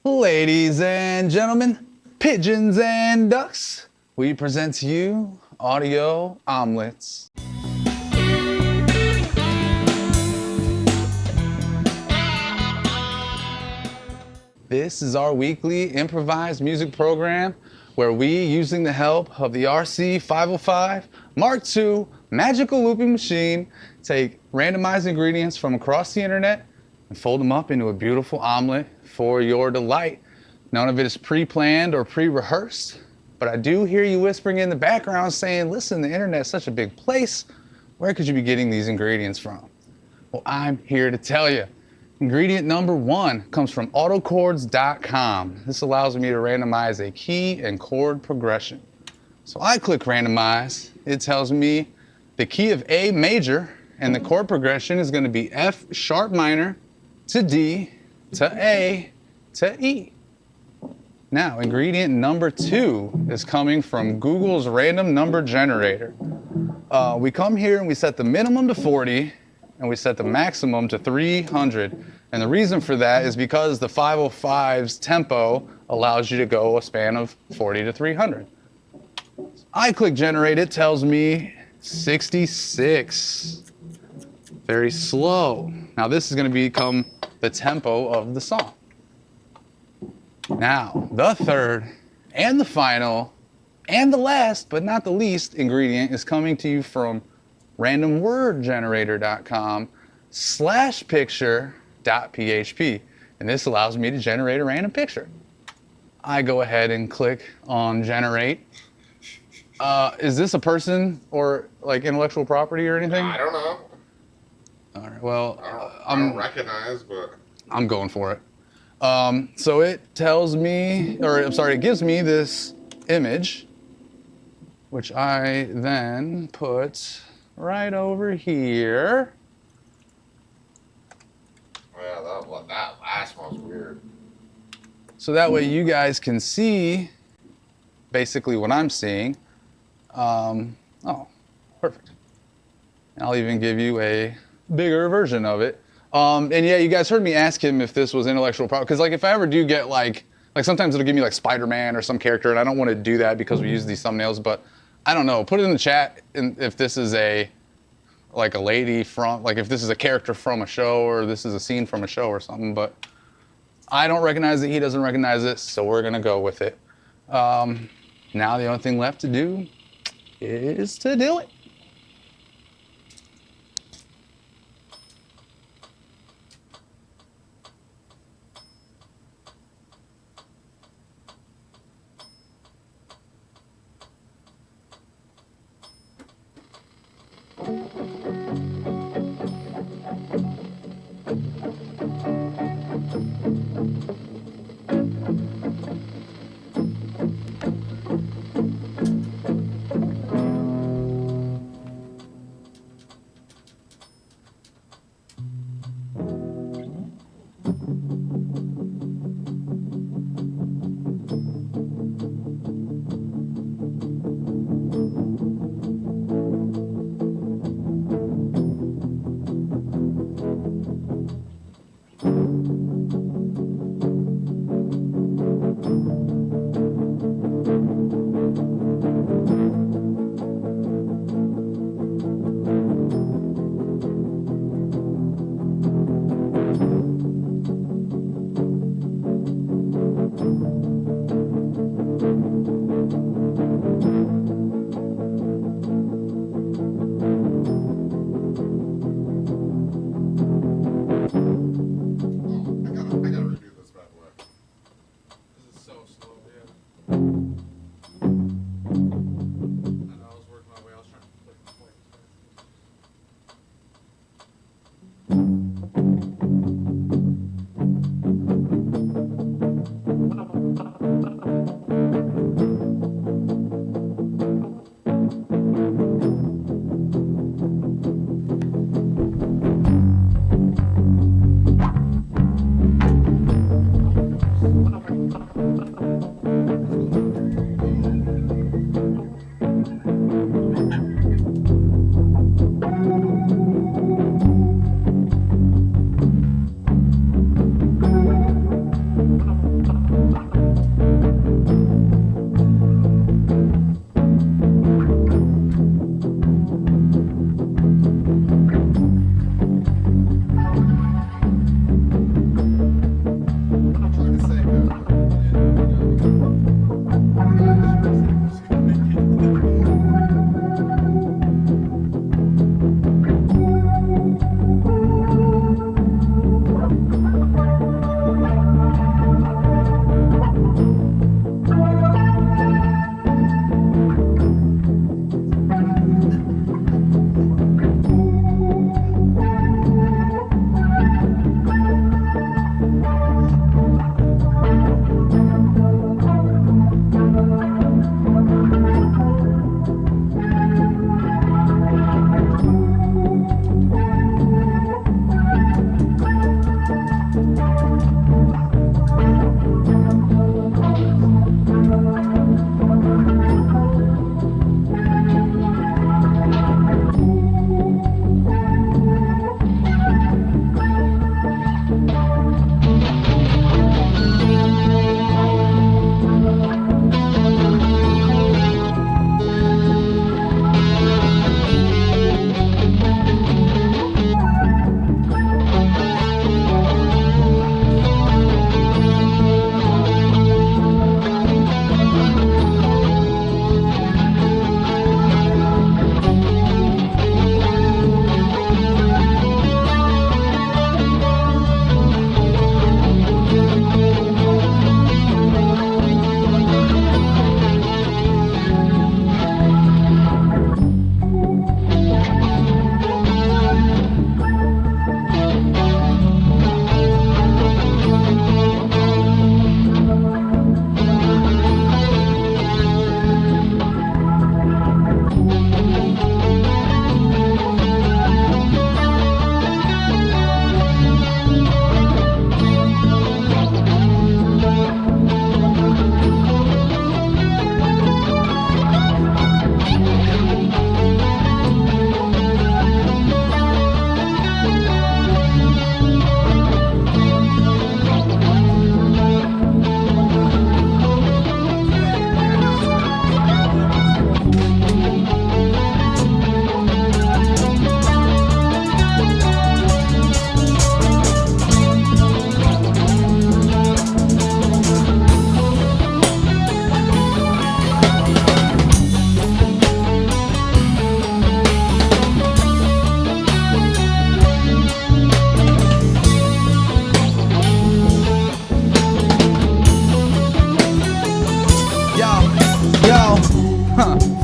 Ladies and gentlemen, pigeons and ducks, we present to you audio omelets. This is our weekly improvised music program where we, using the help of the RC 505 Mark II magical looping machine, take randomized ingredients from across the internet and fold them up into a beautiful omelet for your delight. None of it is pre-planned or pre-rehearsed, but I do hear you whispering in the background saying, listen, the internet is such a big place. Where could you be getting these ingredients from? Well, I'm here to tell you. Ingredient number one comes from autochords.com. This allows me to randomize a key and chord progression. So I click randomize. It tells me the key of A major and the chord progression is going to be F sharp minor to D to A to E. Now, ingredient number two is coming from Google's random number generator. We come here and we set the minimum to 40 and we set the maximum to 300. And the reason for that is because the 505's tempo allows you to go a span of 40 to 300. I click generate, it tells me 66. Very slow. Now this is going to become the tempo of the song. Now, the third and the final and the last, but not the least ingredient is coming to you from randomwordgenerator.com/picture.php. And this allows me to generate a random picture. I go ahead and click on generate. Is this a person or like intellectual property or anything? I don't know. All right, well, I don't recognize, but I'm going for it. So it tells me, or I'm sorry, it gives me this image, which I then put right over here. yeah, that last one was weird. So that way you guys can see basically what I'm seeing. Oh, perfect. And I'll even give you a bigger version of it. And yeah, you guys heard me ask him if this was intellectual property, because like if I ever do get like sometimes it'll give me like Spider-Man or some character, and I don't want to do that because we use these thumbnails, but I don't know. Put it in the chat if this is a lady from, like if this is a character from a show or this is a scene from a show or something, but I don't recognize it, he doesn't recognize it, so we're gonna go with it. Now the only thing left to do is to do it.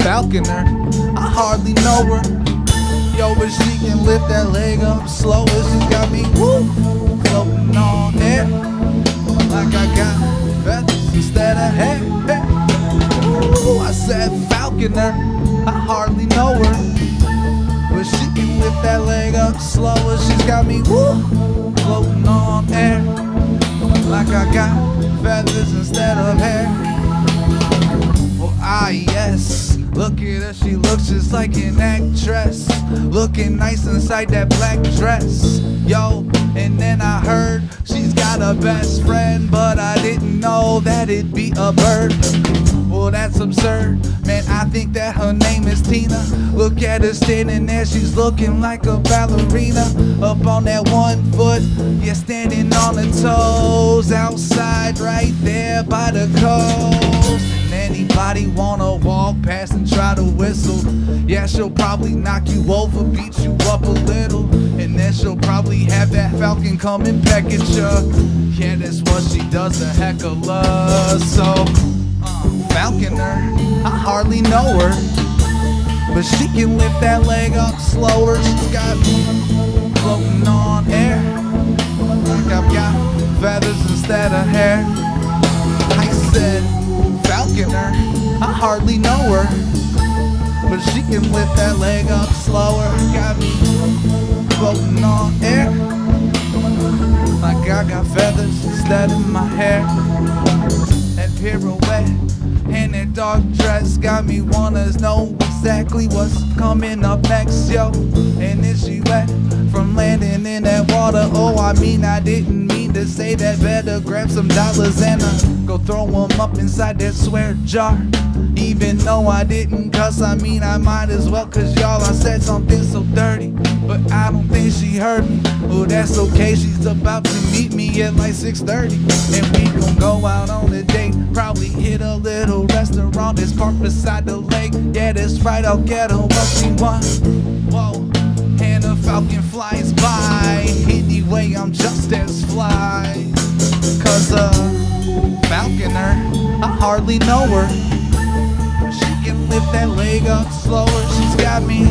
Falconer, I hardly know her. Yo, but she can lift that leg up slow as she's got me, woo, floating on air. Like I got feathers instead of hair. Ooh, I said Falconer, I hardly know her. But she can lift that leg up slow as she's got me, woo, floating on air. Like I got feathers instead of hair. Ah yes, look at her, she looks just like an actress, looking nice inside that black dress. Yo, and then I heard she's got a best friend, but I didn't know that it'd be a bird. Well, that's absurd, man, I think that her name is Tina. Look at her standing there, she's looking like a ballerina. Up on that 1 foot, yeah, standing on her toes. Outside right there by the coast. Anybody wanna walk past and try to whistle? Yeah, she'll probably knock you over, beat you up a little, and then she'll probably have that falcon come and peck at ya. Yeah, that's what she does, a heck of love. So, Falconer, I hardly know her, but she can lift that leg up slower. She's got me floating on air, like I've got feathers instead of hair. I said, Falconer, I hardly know her, but she can lift that leg up slower. Got me floating on air, like I got feathers instead of my hair. That pirouette and that dark dress got me wanna know exactly what's coming up next, yo. And is she wet from landing in that water? Oh, I mean, I didn't mean to always say that better grab some dollars and go throw them up inside that swear jar. Even though I didn't cuss, I mean I might as well, cause y'all I said something so dirty, but I don't think she heard me. Oh, that's okay, she's about to meet me at like 6:30, and we gon' go out on a date. Probably hit a little restaurant that's parked beside the lake. Yeah, that's right, I'll get her what she wants. Whoa, and a falcon flies by. Anyway, I'm just as fly, cause falconer, I hardly know her. She can lift that leg up slower. She's got me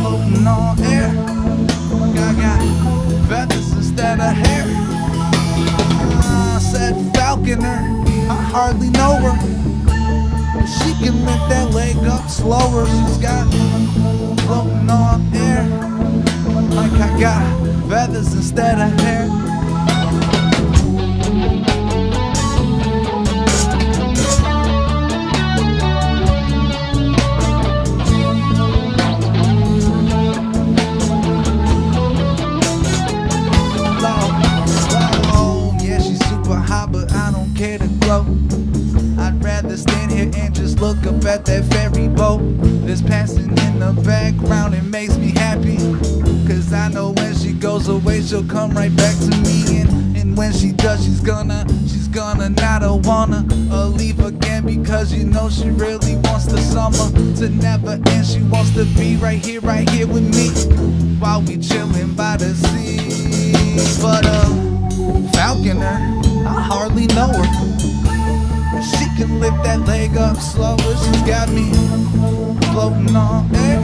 floating on air. I got feathers instead of hair. I said falconer, I hardly know her. She can lift that leg up slower. She's got floating on air. Like I got feathers instead of hair. I'd rather stand here and just look up at that ferry boat that's passing in the background. It makes me happy, cause I know when she goes away she'll come right back to me, and when she does she's gonna not wanna leave again, because you know she really wants the summer to never end. She wants to be right here with me while we chillin' by the sea. But falconer, I hardly know her. She can lift that leg up slower. She's got me floating on air,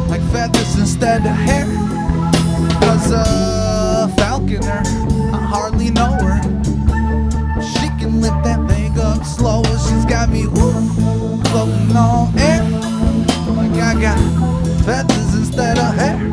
like feathers instead of hair. Cause falconer, I hardly know her. She can lift that leg up slower. She's got me floating on air, like I got feathers instead of hair.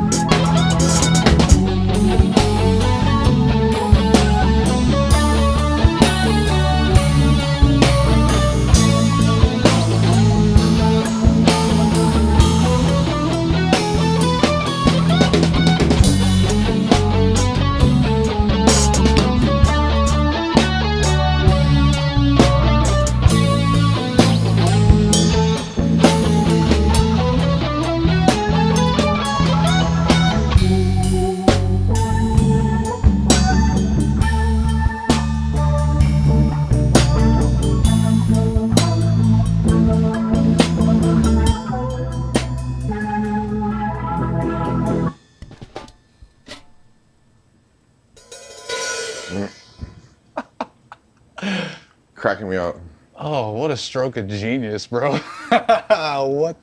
Cracking me up. Oh, what a stroke of genius, bro. What?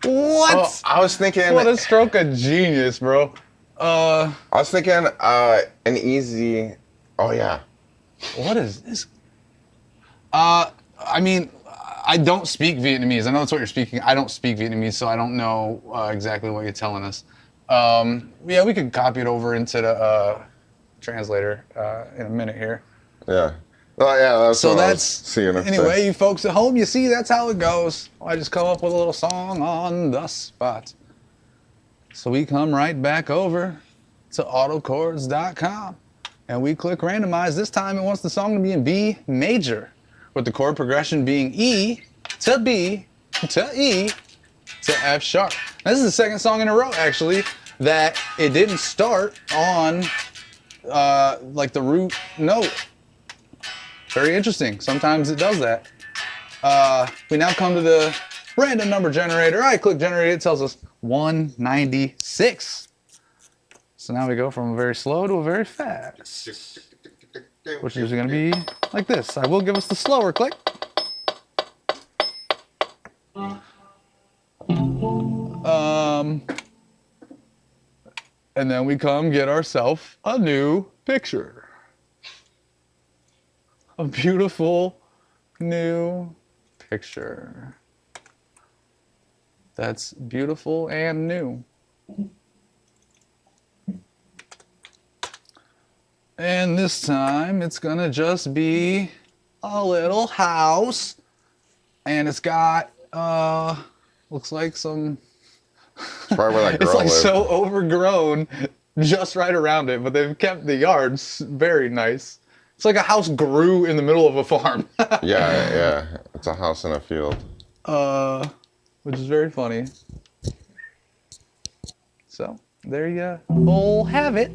Oh, I was thinking. What a stroke of genius, bro. I was thinking an easy. Oh yeah. What is this? I mean, I don't speak Vietnamese. I know that's what you're speaking. I don't speak Vietnamese, so I don't know exactly what you're telling us. Yeah, we could copy it over into the translator in a minute here. Yeah. Oh yeah. That's So what I was that's seeing her anyway, say. you folks at home, you see, that's how it goes. I just come up with a little song on the spot. So we come right back over to autochords.com and we click randomize. This time it wants the song to be in B major, with the chord progression being E to B to E to F sharp. Now, this is the second song in a row, actually, that it didn't start on like the root note. Very interesting. Sometimes it does that. We now come to the random number generator. I click generate. It tells us 196. So now we go from a very slow to a very fast, which is going to be like this. I will give us the slower click. And then we come get ourselves a new picture. A beautiful new picture. That's beautiful and new. And this time it's gonna just be a little house. And it's got, looks like some, It's probably where that girl it's like lived. so overgrown just right around it, but they've kept the yards very nice. It's like a house grew in the middle of a farm. Yeah. It's a house in a field. Which is very funny. So there you all have it.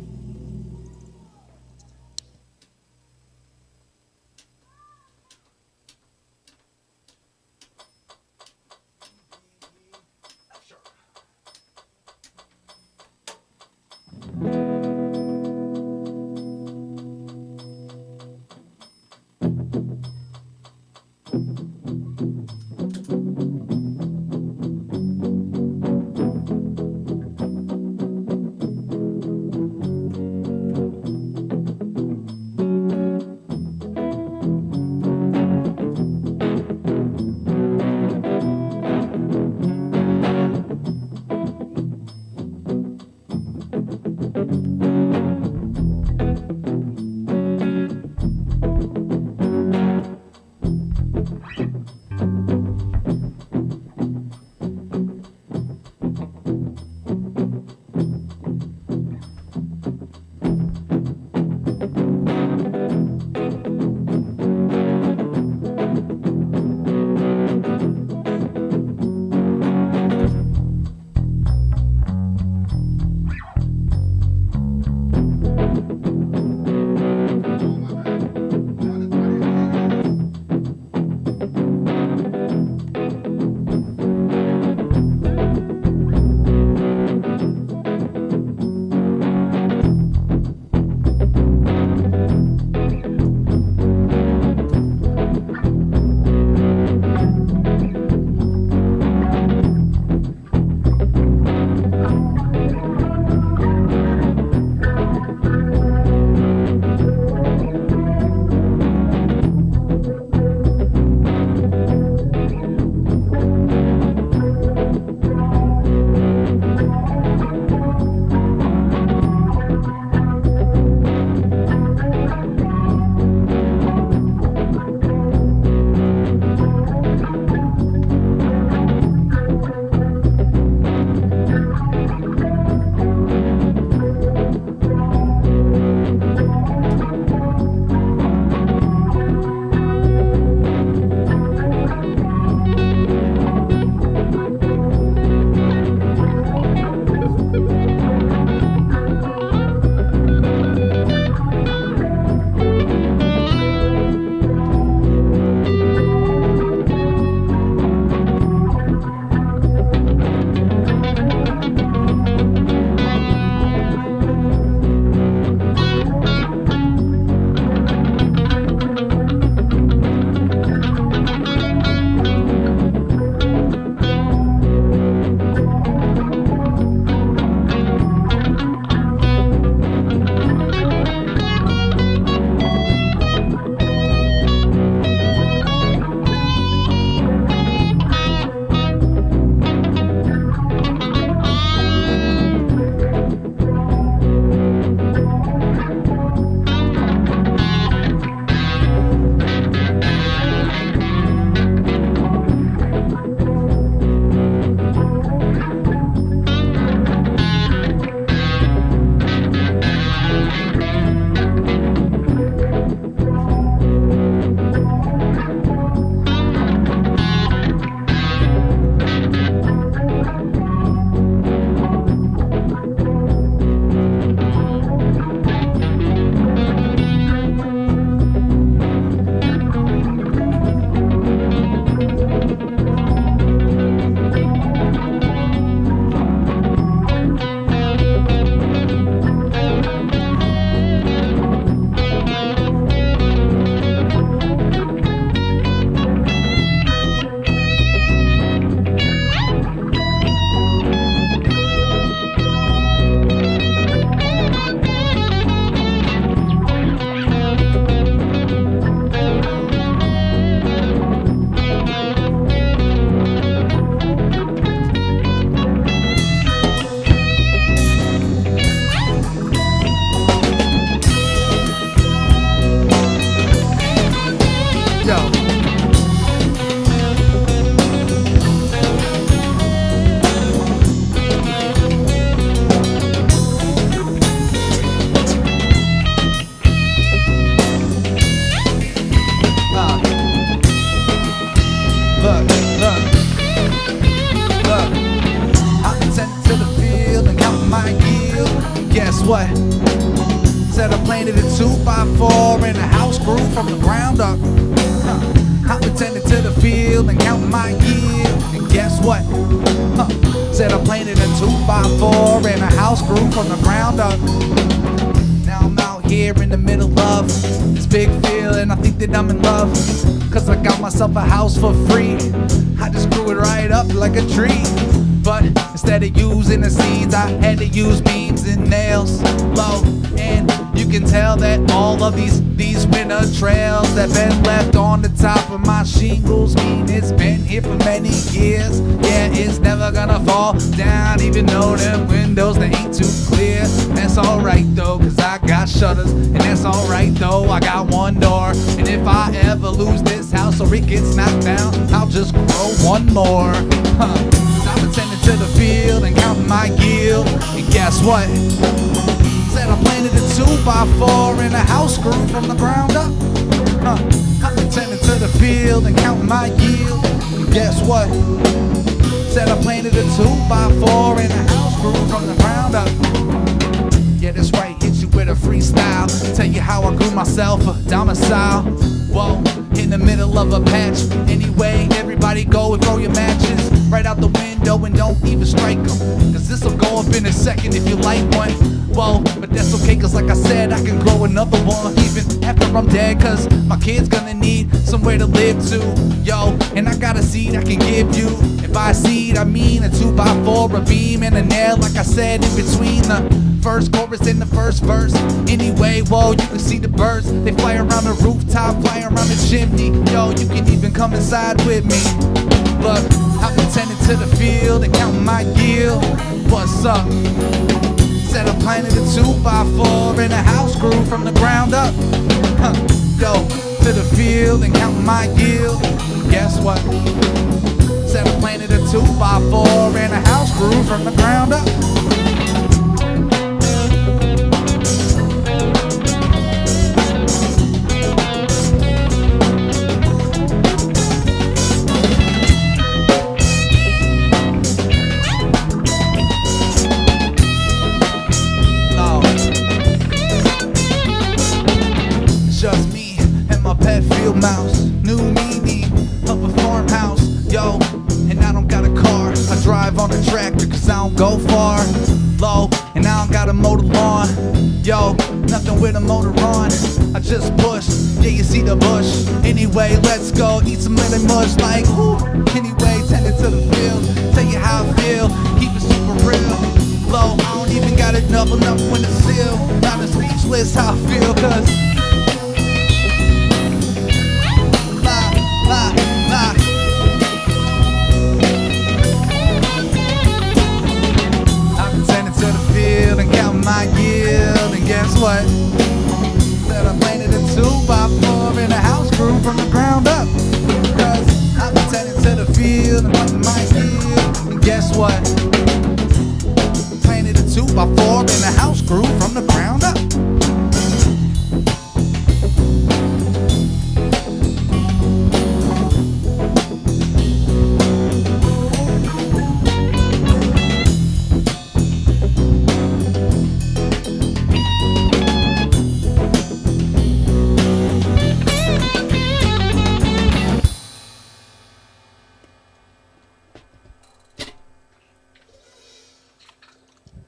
groove from the ground up. I'm attending to the field and counting my yield. And guess what? Said I'm playing it in 2x4 and a house grew from the ground up. Now I'm out here in the middle of this big field and I think that I'm in love. Cause I got myself a house for free. I just grew it right up like a tree. But instead of using the seeds, I had to use beams and nails. Low, and you can tell that all of these winter trails that been left on the top of my shingles mean it's been here for many years. Yeah, it's never gonna fall down, even though them windows they ain't too clear. That's alright though, cause I got shutters, and that's alright though, I got one door. And if I ever lose this house or it gets knocked down, I'll just grow one more. I'm attending to the field and counting my yield. And guess what? Said I planted a 2x4 and a house grew from the ground up. I'm attending to the field and counting my yield. And guess what? Said I planted a 2x4 and a house grew from the ground up. Yeah, that's right, hit you with a freestyle. Tell you how I grew myself a domicile. Whoa, in the middle of a patch. Anyway, everybody go and throw your matches right out the window and don't even strike them. Cause this'll go up in a second if you like one. Whoa, but that's okay cause like I said, I can grow another one even after I'm dead. Cause my kid's gonna need somewhere to live too. Yo, and I got a seed I can give you. And by seed I mean a 2x4, a beam and a nail. Like I said, in between the first chorus and the first verse. Anyway, whoa, you can see the birds. They fly around the rooftop, fly around the chimney. Yo, you can even come inside with me. Look, I'm attending to the field and counting my yield. What's up? Said I planted a 2x4 and a house grew from the ground up. Go to the field and counting my yield. Guess what? Said I planted a 2x4 and a house grew from the ground up. Just me and my pet field mouse. New meaning of a farmhouse. Yo, and I don't got a car. I drive on a tractor cause I don't go far. Low, and I don't got a motor lawn. Yo, nothing with a motor on. I just push, yeah you see the bush. Anyway, let's go eat some lemon mush like whoo. Anyway, tend it to the field. Tell you how I feel, keep it super real. Low, I don't even got it double up when it's sealed. Not a speechless how I feel cause I'm attending to the field and counting my yield. And guess what? Said I planted a 2x4 and a house grew from the ground up. Cause I'm attending to the field and counting my yield. And guess what? Planted a 2x4 and a house grew from the ground up.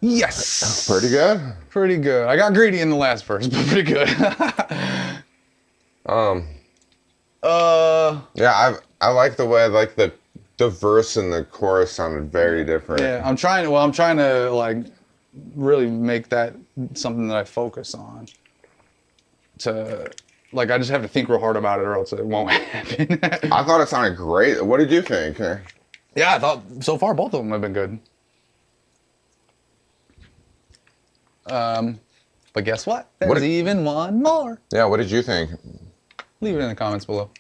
Yes. Pretty good. Pretty good. I got greedy in the last verse, but pretty good. Yeah, I like the way like the verse and the chorus sounded very different. Yeah, I'm trying to like really make that something that I focus on. To like I just have to think real hard about it or else it won't happen. I thought it sounded great. What did you think? Yeah, I thought so far both of them have been good. But guess what? There's even one more. Yeah, what did you think? Leave it in the comments below.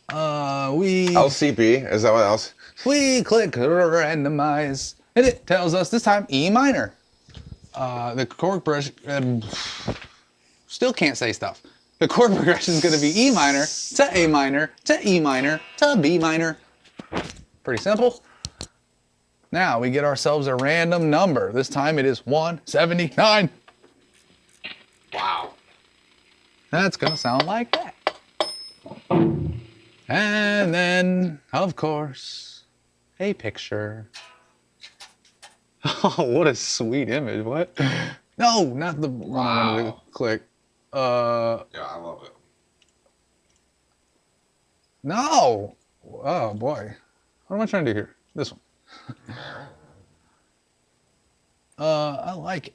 We LCB, is that what else? We click randomize, and it tells us this time E minor. The chord progression, still can't say stuff. The chord progression is going to be E minor to A minor to E minor to B minor. Pretty simple. Now we get ourselves a random number. This time it is 179. Wow. That's gonna sound like that. And then, of course, a picture. Oh, what a sweet image. What? No, not the one I wanted to click. Yeah, I love it. No. Oh, boy. What am I trying to do here? This one. I like it.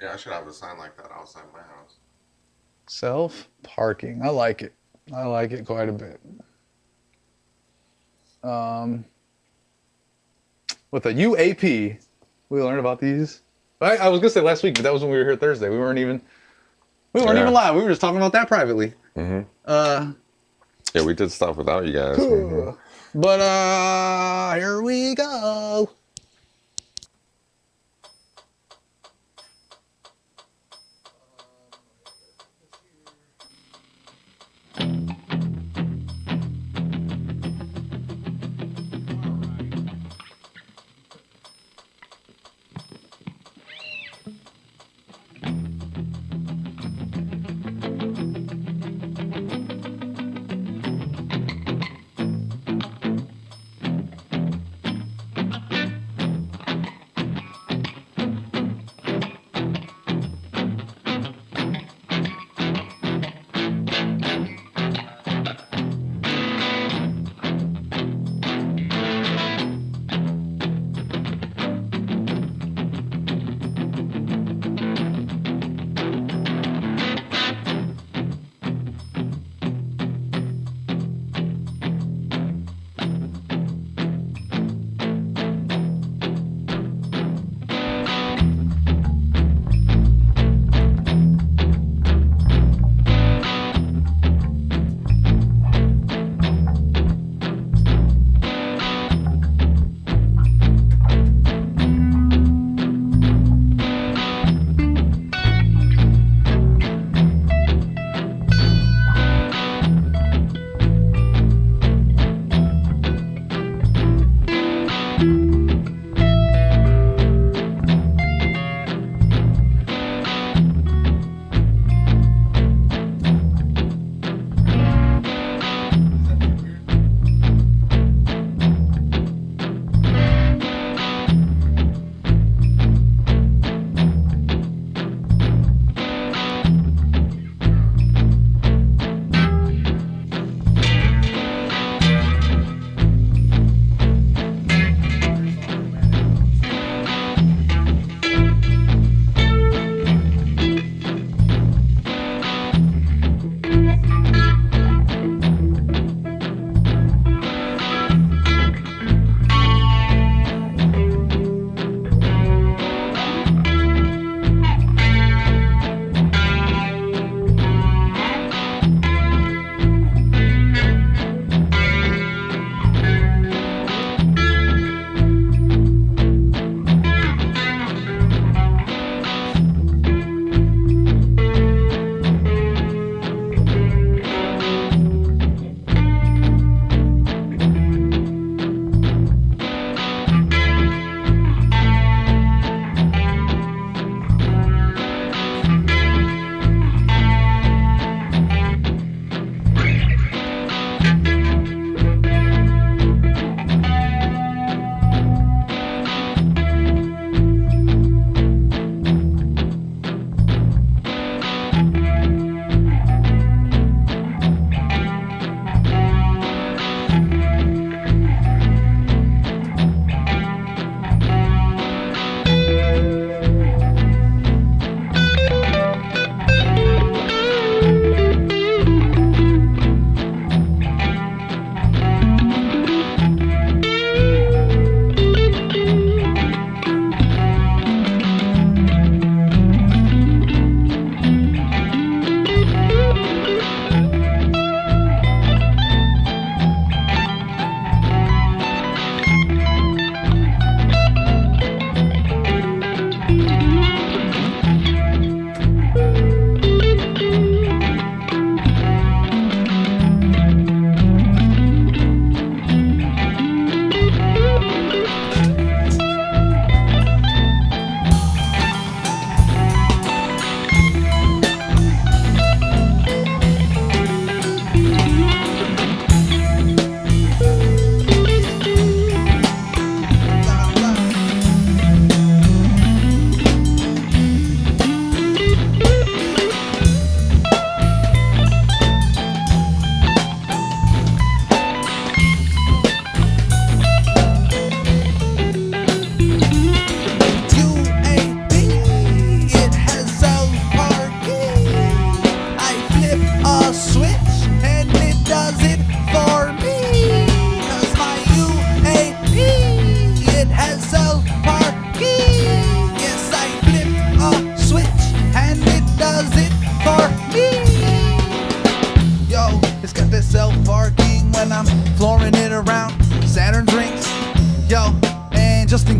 Yeah, I should have a sign like that outside my house. Self-parking. I like it. I like it quite a bit. With a UAP, we learned about these. I was gonna say last week, but that was when we were here Thursday. We weren't even live. We were just talking about that privately. Yeah, we did stuff without you guys. But here we go.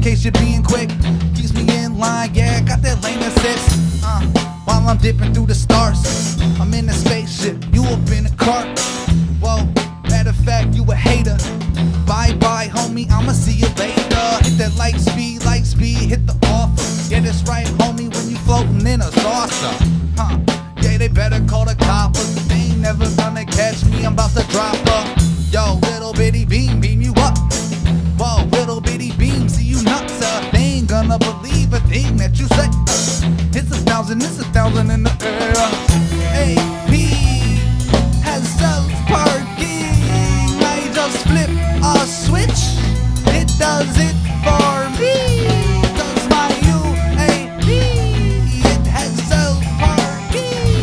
case you're being quick. Keeps me in line, yeah, got that lane assist. While I'm dipping through the stars, I'm in a spaceship, you up in a cart. Whoa, matter of fact, you a hater. Bye bye, homie, I'ma see you later. Hit that light speed, hit the offer. Yeah, that's right, homie, when you floating in a saucer. Yeah, they better call the coppers. They ain't never gonna catch me, I'm about to drop her. Yo, little bitty beam, beam you up. Whoa, little bitty beam, see you nuts. They ain't gonna believe a thing that you say. It's 1,000 in the air. AP has self-parking. I just flip a switch, it does it for me. Cause my UAP, it has self-parking.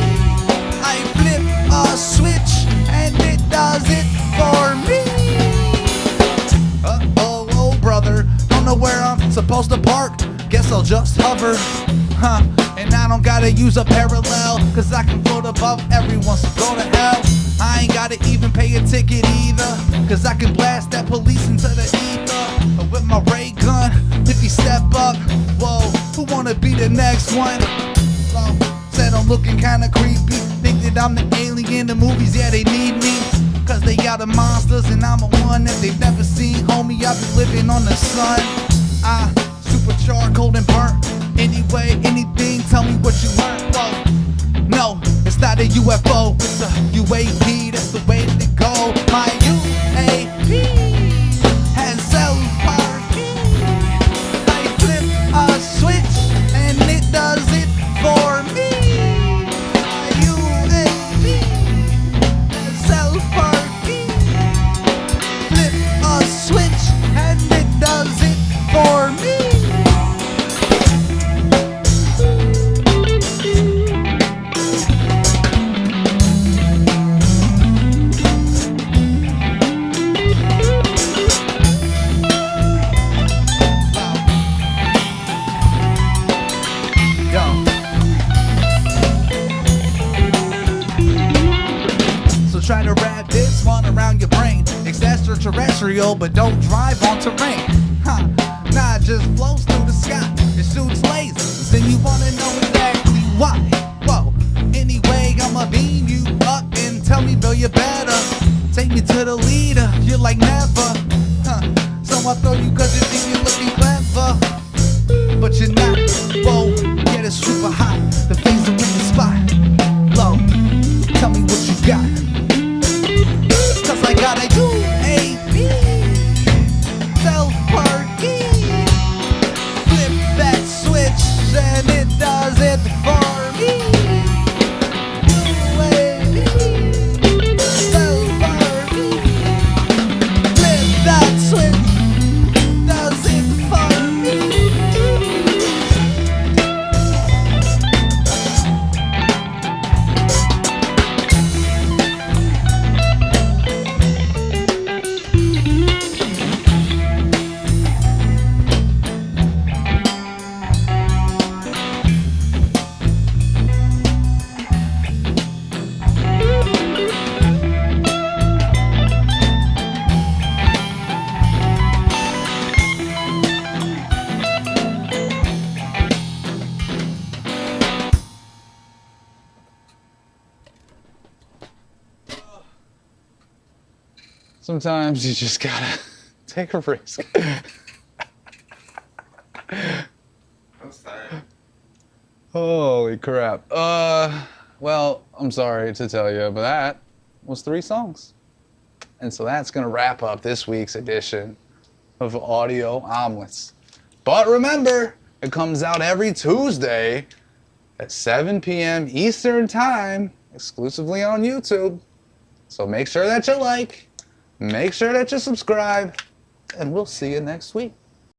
I flip a switch and it does it for me. Oh brother, don't know where I'm supposed to park. Guess I'll just hover. And I don't gotta use a parallel, cause I can float above everyone, so go to hell. I ain't gotta even pay a ticket either, cause I can blast that police into the ether with my ray gun. If you step up, whoa, who wanna be the next one? Said I'm looking kinda creepy, think that I'm the alien. The movies, yeah, they need me, cause they got the monsters and I'm a one that they've never seen. Homie, I've been living on the sun. Supercharged, cold and burnt. Anyway, anything, tell me what you learned. Whoa, no, it's not a UFO, it's a UAP, that's the way to go. My UAP has self-parking. I flip a switch and it does it for me. My UAP has self-parking. Flip a switch and it does it for me. Try to wrap this one around your brain. It's extraterrestrial, but don't drive on terrain. Nah, it just flows through the sky. It shoots lasers, and you wanna know exactly why. Whoa, anyway, I'ma beam you up and tell me, Bill, you better take me to the leader. You're like never. So I throw you cause you think you're looking clever, but you're not. Whoa, yeah, it's super hot. The phaser in the spot. Low, tell me what you got. Cause I got a UAP, self-parking. Flip that switch and it does it for me. UAP, self-parking. Flip that switch, does it for me. Sometimes you just gotta take a risk. I'm sorry. Holy crap. Well, I'm sorry to tell you, but that was 3 songs. And so that's gonna wrap up this week's edition of Audio Omelettes. But remember, it comes out every Tuesday at 7 p.m. Eastern Time, exclusively on YouTube. So make sure that you like, make sure that you subscribe, and we'll see you next week.